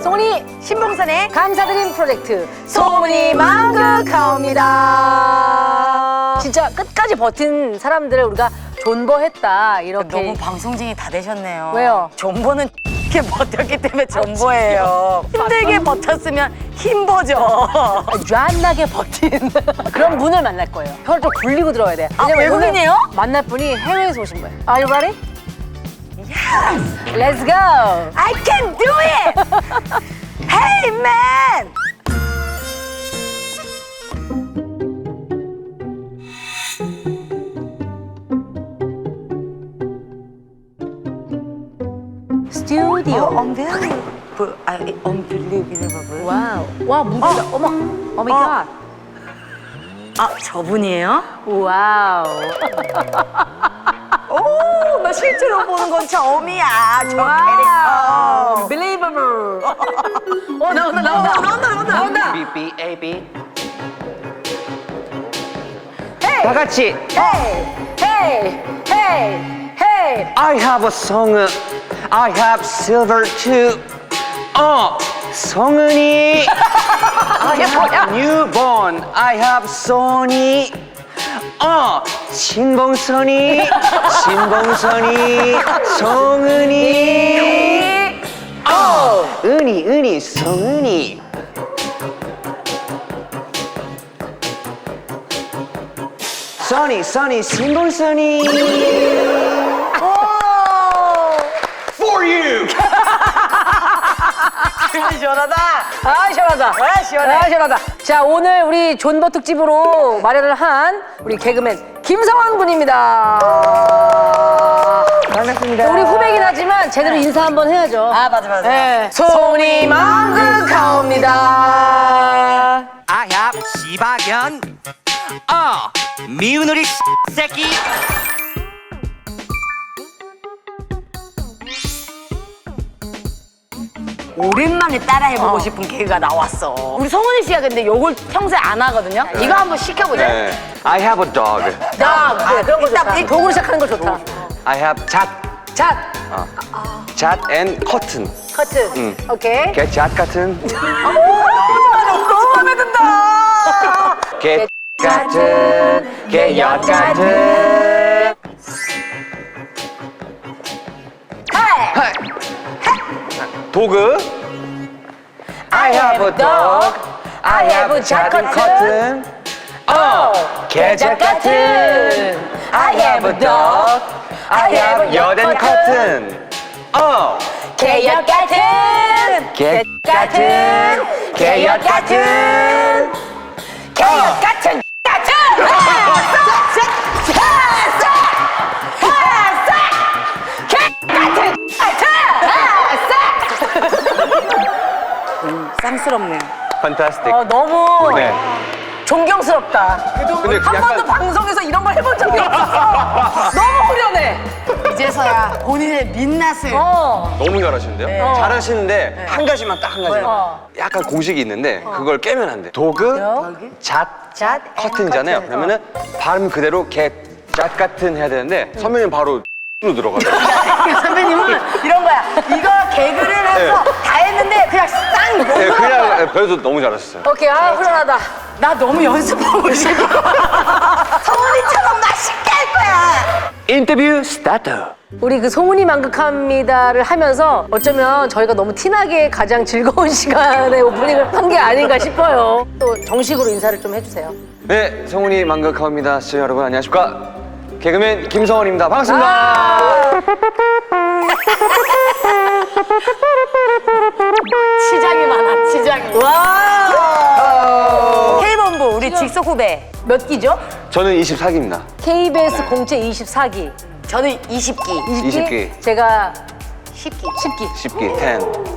송은이 신봉선의 감사드림 프로젝트 송은이 만극하옵니다. 진짜 끝까지 버틴 사람들을 우리가 존버했다 이렇게. 너무 방송쟁이 다 되셨네요. 왜요? 존버는 이렇게 버텼기 때문에 존버예요. 힘들게 버텼으면 힘버죠. 짠나게 버틴 그런 분을 만날 거예요. 혀를 좀 굴리고 들어야 돼. 아, 왜냐면 외국인이에요? 오늘 만날 분이 해외에서 오신 거예요. Are you ready? Yes, Let's go! I can do it. Hey man. 스튜디오. unbelievable. 와우. 와, 무대다. 어머. 오 마이 갓. 아, 저분이에요? 와우. 오, 나 실제로 보는 건 처음이야. 저 와우. 캐릭터. Believable. 나온다. B B A B Hey. 다 같이 Hey. Hey. Hey. Hey. I have a song I have silver too 성은이 I have newborn I have 소니 신봉선이 성은이 은이 성은이 써니 신봉선이 For you 시원하다. 아, 시원하다. 아, 시원해. 아, 시원하다. 자, 오늘 우리 존버 특집으로 마련을 한 우리 개그맨 김성환 군입니다. 반갑습니다. 우리 후배긴 하지만 제대로 인사 한번 해야죠. 아, 맞아. 네. 손이 만극하옵니다. I have 시바견 미운우리 새끼 오랜만에 따라해보고 싶은 개그가 나왔어. 우리 성훈이 씨가 근데 요걸 평소에 안 하거든요. 이거 한번 시켜보자. 네. I have a dog 그런 거 일단 좋다. 이- 도구로 시작하는 거 좋다. I have 잣, 잣 and cotton 커튼. 오케이. 개잣 같은 너무 마음에 든다. 개 같은 개엿 같은 하이. 도그 I have a dog I have a 잣 and cotton 개잣 같은 I have a dog I have 엿 and cotton 개엿 같은. 개 같은 개엿 같은 개엿 같은. 쌍스럽네요. 판타스틱 너무 네. 존경스럽다. 근데 한 약간- 번도 방송에서 이런 걸 해본 적이 없었어. 너무 후련해. 이제서야 본인의 민낯을. 너무 잘하시는데요? 네. 잘하시는데 한 가지만 딱 한 가지만 약간 공식이 있는데 그걸 깨면 안 돼. 도그, 잣, 잣, 커튼이잖아요. 커튼. 그러면은 발음 그대로 잣 같은 해야 되는데 선배님 바로 로 들어가요. 선배님은 이런 거야. 이거 개그를 해서 다 했는데 그냥 쌍 네, 녹아. 그냥 그래도 너무 잘하셨어요. 오케이, 아, 후련하다. 나 너무 연습하고 싶어. 성훈이처럼 맛있게 할 거야. 인터뷰 스타트. 우리 그 송은이 만극합니다를 하면서 어쩌면 저희가 너무 티나게 가장 즐거운 시간에 오프닝을 한 게 아닌가 싶어요. 또 정식으로 인사를 좀 해주세요. 네, 성훈이 만극하옵니다. 시청자 여러분 안녕하십니까? 개그맨 김성원입니다. 아! 반갑습니다. 치장이 많아, 치장이. 와! K본부, 우리 직속 후배. 몇 기죠? 저는 24기입니다. KBS 공채 24기. 저는 20기. 20기. 제가 10기. 10기. 10기,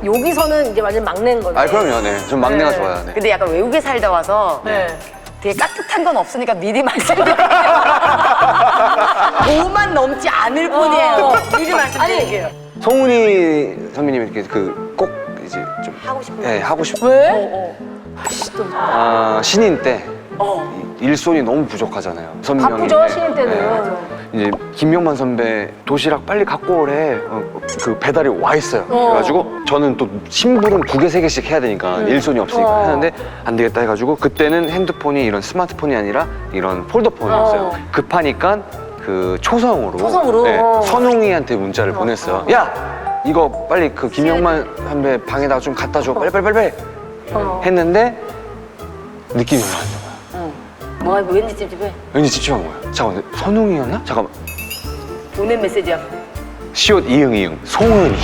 10. 여기서는 이제 완전 막내인 거죠. 아, 그럼요. 네. 전 막내가 네. 좋아요. 네. 근데 약간 외국에 살다 와서 네. 되게 깍듯한 건 없으니까 미리 말씀드릴게요. 5만 넘지 않을 뿐이에요. 미리 말씀드릴게요. 성훈이 선배님 이렇게 꼭 이제 좀 하고 싶은 네, 하고 싶은 왜? 신인 때 일손이 너무 부족하잖아요. 선배님이. 바쁘죠, 신인 때는. 이제 김명만 선배 도시락 빨리 갖고 오래. 그 배달이 와 있어요. 그래가지고 저는 또 심부름 2개, 3개씩 해야 되니까 일손이 없으니까 하는데 안 되겠다 해가지고 그때는 핸드폰이 이런 스마트폰이 아니라 이런 폴더폰이었어요. 급하니까 그 초성으로, 네, 선웅이한테 문자를 보냈어요. 야, 이거 빨리 그 김영만 선배 방에다가 좀 갖다 줘. 빨리. 했는데 느낌이 별로 안 좋아. 뭐 왠지 찝찝해. 왠지 집중한 거야. 잠깐만, 선웅이었나? 잠깐만. 보낸 메시지야. 시옷 이응 송은이.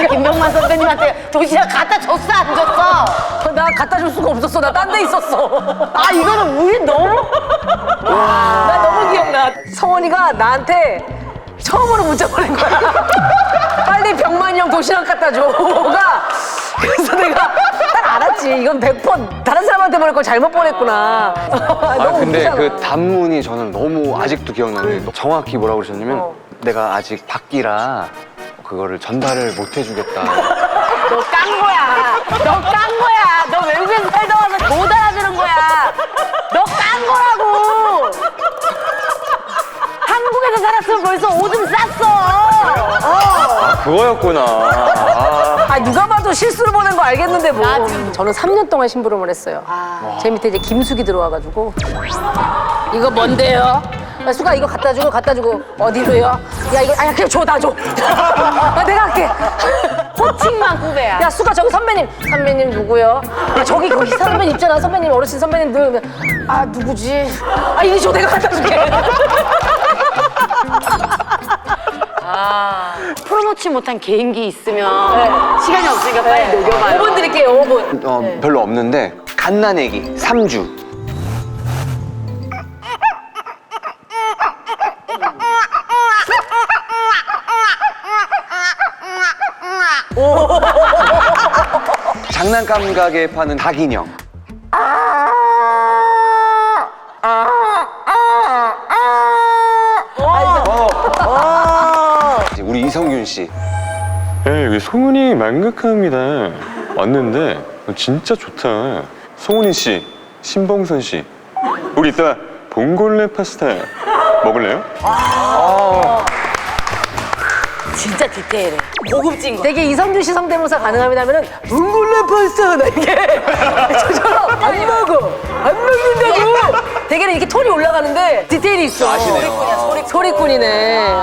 김병만 선배님한테 도시락 갖다 줬어 안 줬어? 나 갖다 줄 수가 없었어. 나 딴 데 있었어. 아 이거는 우리 너무 나 너무 기억나. 성원이가 나한테 처음으로 문자 보낸 거야. 빨리 병만이 형 도시락 갖다 줘가. 그래서 내가 딱 알았지. 이건 100% 다른 사람한테 보낼 걸 잘못 보냈구나. 너무 근데 웃기잖아. 그 단문이 저는 너무 아직도 기억나는데 정확히 뭐라고 그러셨냐면 내가 아직 밖이라 그거를 전달을 못 해주겠다. 너 깐 거야. 너 깐 거야. 너 외국에서 살다 와서 못 알아들은 거야. 너 깐 거라고. 한국에서 살았으면 벌써 오줌 쌌어. 그거였구나. 아, 누가 봐도 실수로 보낸 거 알겠는데 뭐. 저는 3년 동안 심부름을 했어요. 제 밑에 이제 김숙이 들어와가지고 이거 뭔데요? 야, 수가 이거 갖다 주고 어디로요? 야 이거 그냥 줘, 다 줘. 아, 내가 할게. 호칭만 후배야. 야 수가 저기 선배님 누구요? 야, 저기 거기 선배님 있잖아. 선배님 어르신 선배님들. 아 누구지? 아 이리 줘, 내가 갖다 줄게. 풀어놓지 못한 개인기 있으면 시간이 없으니까 빨리 녹여봐요. 5분 드릴게요. 5분. 별로 없는데 갓난애기 3주. 장난감 가게에 파는 닭 인형. 이제 우리 이성균 씨. 네, 여기 송은이 만극합니다. 왔는데 진짜 좋다. 송은이 씨, 신봉선 씨, 우리 이따 봉골레 파스타 먹을래요? 진짜 디테일해. 고급진 거. 되게 이성균 씨 성대모사 가능합니다 하면은 뭉글레 파스타 나 이렇게 저처럼 안 먹는다고 되게는 이렇게 톤이 올라가는데 디테일이 있어. 아시네요. 소리꾼이네.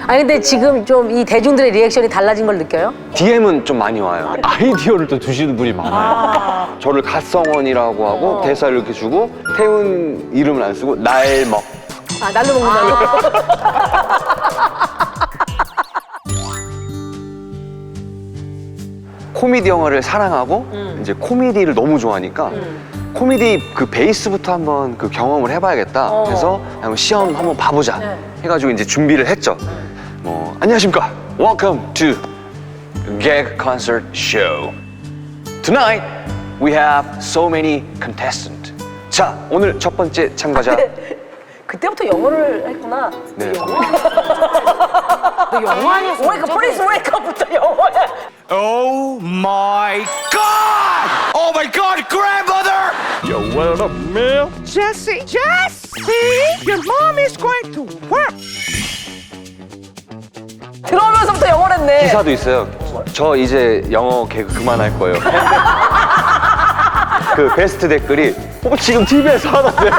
아니 근데 지금 좀 이 대중들의 리액션이 달라진 걸 느껴요? DM은 좀 많이 와요. 아이디어를 또 주시는 분이 많아요. 저를 갓성원이라고 하고 대사를 이렇게 주고 태훈 이름을 안 쓰고 날먹. 아 날로 먹는다고? 코미디 영화를 사랑하고 이제 코미디를 너무 좋아하니까 코미디 그 베이스부터 한번 그 경험을 해봐야겠다. 그래서 한번 시험 한번 봐보자 해가지고 이제 준비를 했죠. 뭐 안녕하십니까. Welcome to Gag Concert Show. Tonight we have so many contestants. 자, 오늘 첫 번째 참가자. 그때부터 영어를 했구나. 네. 너 영화 아니었어? 프린스 웨이크업부터 영어야. Oh my God! Oh my God, grandmother! Yo, what up, man? Jesse, your mom is going to work. 들어오면서부터 영어를 했네. 기사도 있어요. 저 이제 영어 개그 그만할 거예요. 그 베스트 댓글이 지금 TV에서 하는데.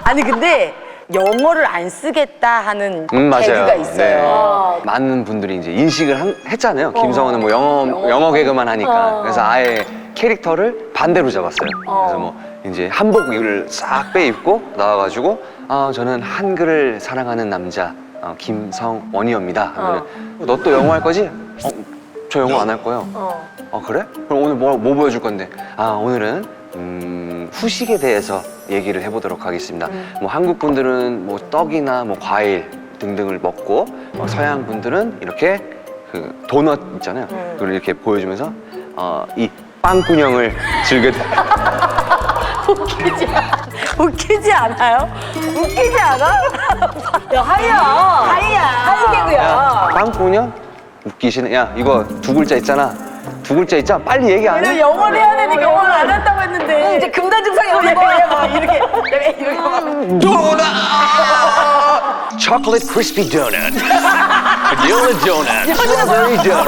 아니 근데 영어를 안 쓰겠다 하는 맞아요. 개그가 있어요. 네. 많은 분들이 이제 인식을 했잖아요. 김성원은 뭐 영어 개그만 하니까. 그래서 아예 캐릭터를 반대로 잡았어요. 그래서 뭐 이제 한복을 싹 빼입고 나와가지고 저는 한글을 사랑하는 남자 김성원이옵니다. 하면은 너 또 영어 할 거지? 저 영어 안 할 거예요. 그래? 그럼 오늘 뭐 보여줄 건데? 오늘은 후식에 대해서 얘기를 해보도록 하겠습니다. 뭐 한국 분들은 뭐 떡이나 뭐 과일 등등을 먹고 서양 분들은 이렇게 그 도넛 있잖아요. 그걸 이렇게 보여주면서 이 빵꾸녕을 즐겨. 웃기지 않아요? 웃기지 않아? 야 하이야. 하이 개그야. 야, 빵꾸녕? 웃기시네. 야, 이거 두 글자 있잖아. 두 글자 있잖아. 빨리 얘기 안 해. 영어를 해야 되니까 영어를 안 한다고 했는데. 이제 금단 증상이 오는 거야. 이렇게 막. 도넛! 초콜릿 크리스피 도넛. 바닐라 도넛. 스트로베리 도넛.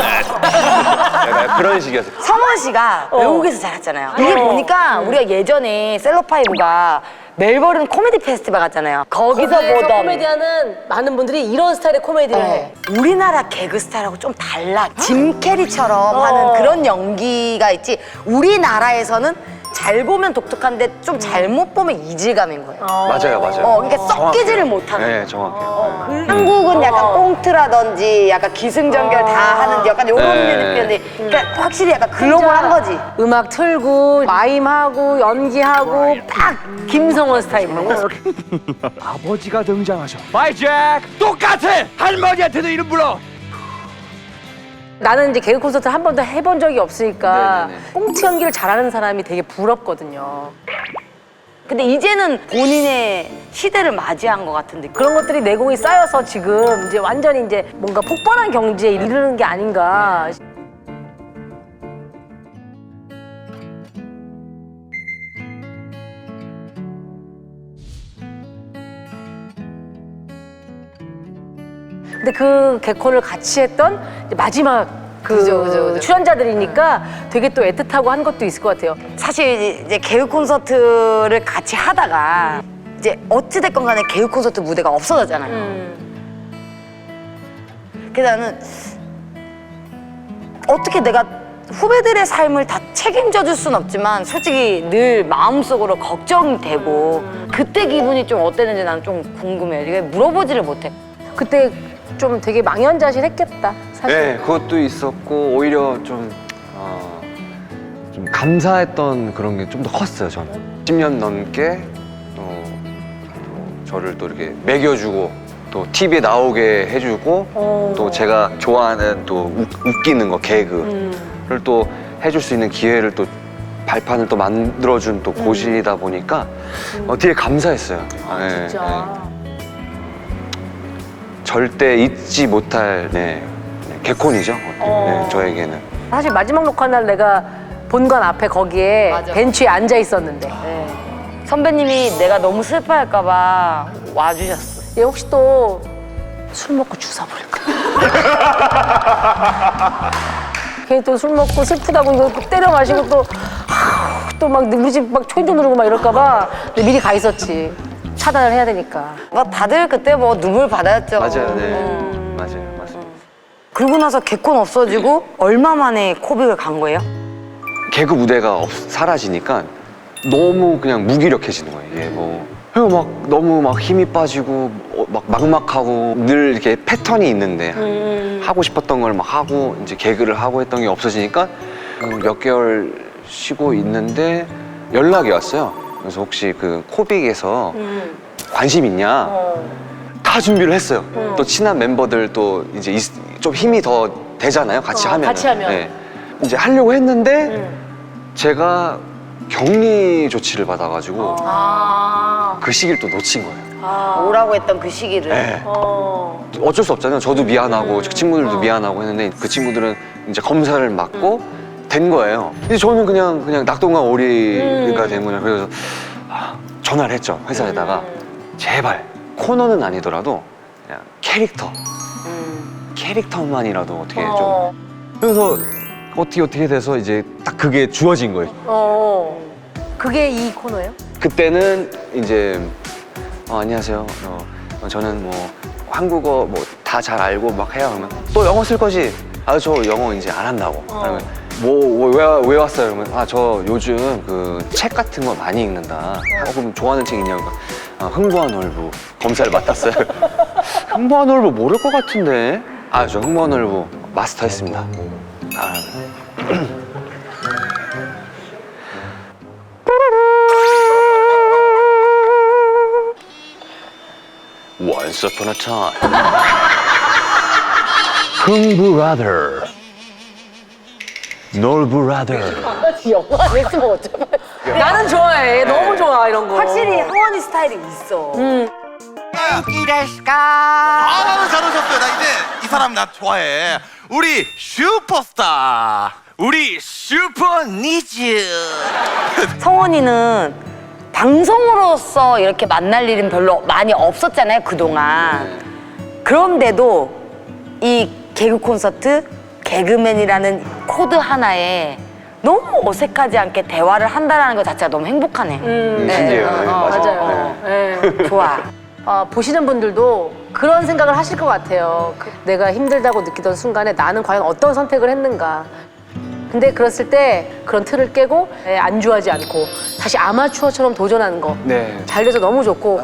약간 그런 식이었어. 성원 씨가 외국에서 자랐잖아요. 이게 보니까 우리가 예전에 셀럽파이브가 멜버른 코미디 페스티벌 갔잖아요. 거기서 거기에서 보던 코미디하는 많은 분들이 이런 스타일의 코미디를 해. 우리나라 개그 스타일하고 좀 달라. 짐 캐리처럼 하는 그런 연기가 있지. 우리나라에서는 잘 보면 독특한데 좀 잘못 보면 이질감인 거예요. 맞아요, 맞아요. 그러니까 섞이지를 못하는 네, 거예요. 정확해요. 한국은 약간 꽁트라든지 약간 기승전결 다 하는 약간 이런 네. 면인데 그러니까 확실히 약간 글로벌한 거지. 음악 틀고 마임하고 연기하고 딱 김성원 스타일이고. 아버지가 등장하셔. 마이 잭! 똑같아! 할머니한테도 이름 불러! 나는 이제 개그 콘서트를 한 번도 해본 적이 없으니까 네네네. 꽁트 연기를 잘하는 사람이 되게 부럽거든요. 근데 이제는 본인의 시대를 맞이한 것 같은데 그런 것들이 내공이 쌓여서 지금 이제 완전히 이제 뭔가 폭발한 경지에 이르는 게 아닌가. 근데 그 개콘을 같이 했던 이제 마지막 그죠. 출연자들이니까 되게 또 애틋하고 한 것도 있을 것 같아요. 사실 이제 개그 콘서트를 같이 하다가 이제 어찌됐건 간에 개그 콘서트 무대가 없어졌잖아요. 그래서 나는 어떻게 내가 후배들의 삶을 다 책임져 줄 순 없지만 솔직히 늘 마음속으로 걱정이 되고 그때 기분이 좀 어땠는지 나는 좀 궁금해요. 이게 물어보지를 못해. 그때 좀 되게 망연자실했겠다. 사실. 네, 그것도 있었고 오히려 좀 감사했던 그런 게 좀 더 컸어요. 저는 10년 넘게 또 저를 또 이렇게 먹여주고 또 TV에 나오게 해주고 또 제가 좋아하는 또 웃기는 거 개그를 또 해줄 수 있는 기회를 또 발판을 또 만들어준 또 곳이다 보니까 되게 감사했어요. 네, 진짜. 네. 절대 잊지 못할 개콘이죠. 네, 저에게는. 사실 마지막 녹화 날 내가 본관 앞에 거기에 맞아. 벤치에 앉아 있었는데 선배님이 내가 너무 슬퍼할까 봐 와주셨어. 얘 혹시 또 술 먹고 주사 부릴까? 괜히 또 술 먹고 슬프다고 이거 때려 마시고 또 막 우리 집 막 초인종 누르고 막 이럴까 봐 미리 가 있었지. 차단을 해야 되니까. 뭐 다들 그때 뭐 눈물 받았죠. 맞아요, 네. 맞아요, 맞습니다. 그러고 나서 개콘 없어지고 얼마 만에 코빅을 간 거예요? 개그 무대가 사라지니까 너무 그냥 무기력해지는 거예요. 이게 뭐 그리고 막 너무 막 힘이 빠지고 막 막막하고 늘 이렇게 패턴이 있는데 하고 싶었던 걸 막 하고 이제 개그를 하고 했던 게 없어지니까 몇 개월 쉬고 있는데 연락이 왔어요. 그래서 혹시 그 코빅에서 관심 있냐? 다 준비를 했어요. 또 친한 멤버들 또 이제 좀 힘이 더 되잖아요. 같이 하면. 같이 하면. 네. 이제 하려고 했는데 제가 격리 조치를 받아가지고 그 시기를 또 놓친 거예요. 오라고 했던 그 시기를. 네. 어쩔 수 없잖아요. 저도 미안하고 그 친구들도 미안하고 했는데 그 친구들은 이제 검사를 받고 된 거예요. 근데 저는 그냥 낙동강 오리가 된 거예요. 그래서 전화를 했죠. 회사에다가 제발 코너는 아니더라도 그냥 캐릭터만이라도 어떻게 좀. 그래서 어떻게 돼서 이제 딱 그게 주어진 거예요. 그게 이 코너예요? 그때는 이제 안녕하세요. 저는 뭐 한국어 뭐 다 잘 알고 막 해요. 그러면 또 영어 쓸 거지? 저 영어 이제 안 한다고. 그러면 왜 왔어요? 그러면 저 요즘 그 책 같은 거 많이 읽는다. 그럼 좋아하는 책 있냐고. 흥부한 홀부 검사를 맡았어요. 흥부한 홀부 모를 것 같은데. 저 흥부한 홀부 마스터했습니다. Once upon a time. 흥부라더. 놀부라더. 영화 안 했으면 어쩌면. 나는 좋아해. 너무 좋아 이런 거. 확실히 하원이 스타일이 있어. 잘 오셨어요. 나 이제 이 사람 나 좋아해. 우리 슈퍼스타 우리 슈퍼 니즈. 성원이는 방송으로서 이렇게 만날 일은 별로 많이 없었잖아요, 그동안. 그런데도 이 개그 콘서트, 개그맨이라는 코드 하나에 너무 어색하지 않게 대화를 한다는 것 자체가 너무 행복하네. 신기해요. 네, 맞아. 맞아요. 네. 좋아. 보시는 분들도 그런 생각을 하실 것 같아요. 내가 힘들다고 느끼던 순간에 나는 과연 어떤 선택을 했는가. 근데 그랬을 때 그런 틀을 깨고 안주하지 않고 다시 아마추어처럼 도전하는 거. 네. 잘 돼서 너무 좋고.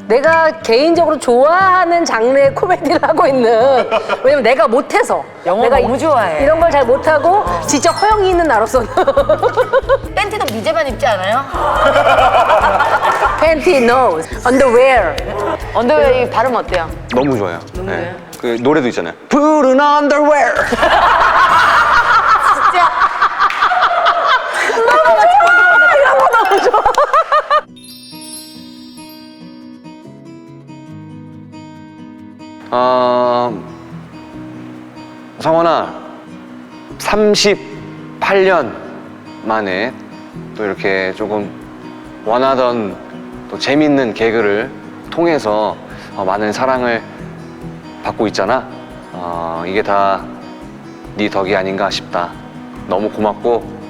내가 개인적으로 좋아하는 장르의 코미디를 하고 있는, 왜냐면 내가 못해서 영어 내가 너무 좋아해. 이런 걸 잘 못하고 진짜 허영이 있는 나로서는 팬티도 미제만 입지 않아요? 팬티, no, underwear. 언더웨어 이 발음 어때요? 너무 좋아요. 네. 그 노래도 있잖아요. 푸른 underwear. 진짜. 성원아, 38년 만에 또 이렇게 조금 원하던 또 재밌는 개그를 통해서 많은 사랑을 받고 있잖아. 이게 다 네 덕이 아닌가 싶다. 너무 고맙고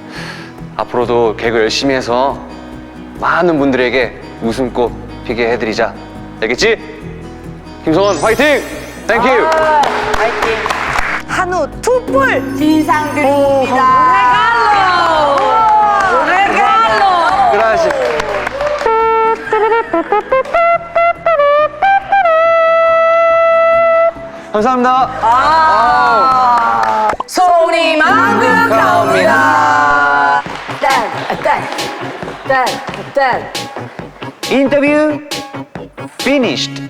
앞으로도 개그 열심히 해서 많은 분들에게 웃음꽃 피게 해드리자. 알겠지? 김성원 화이팅! 땡큐! 한우 투뿔 진상 드립니다. 오레갈로. 그라시. 감사합니다. 손이 만극하옵니다. 딴. 인터뷰 finished.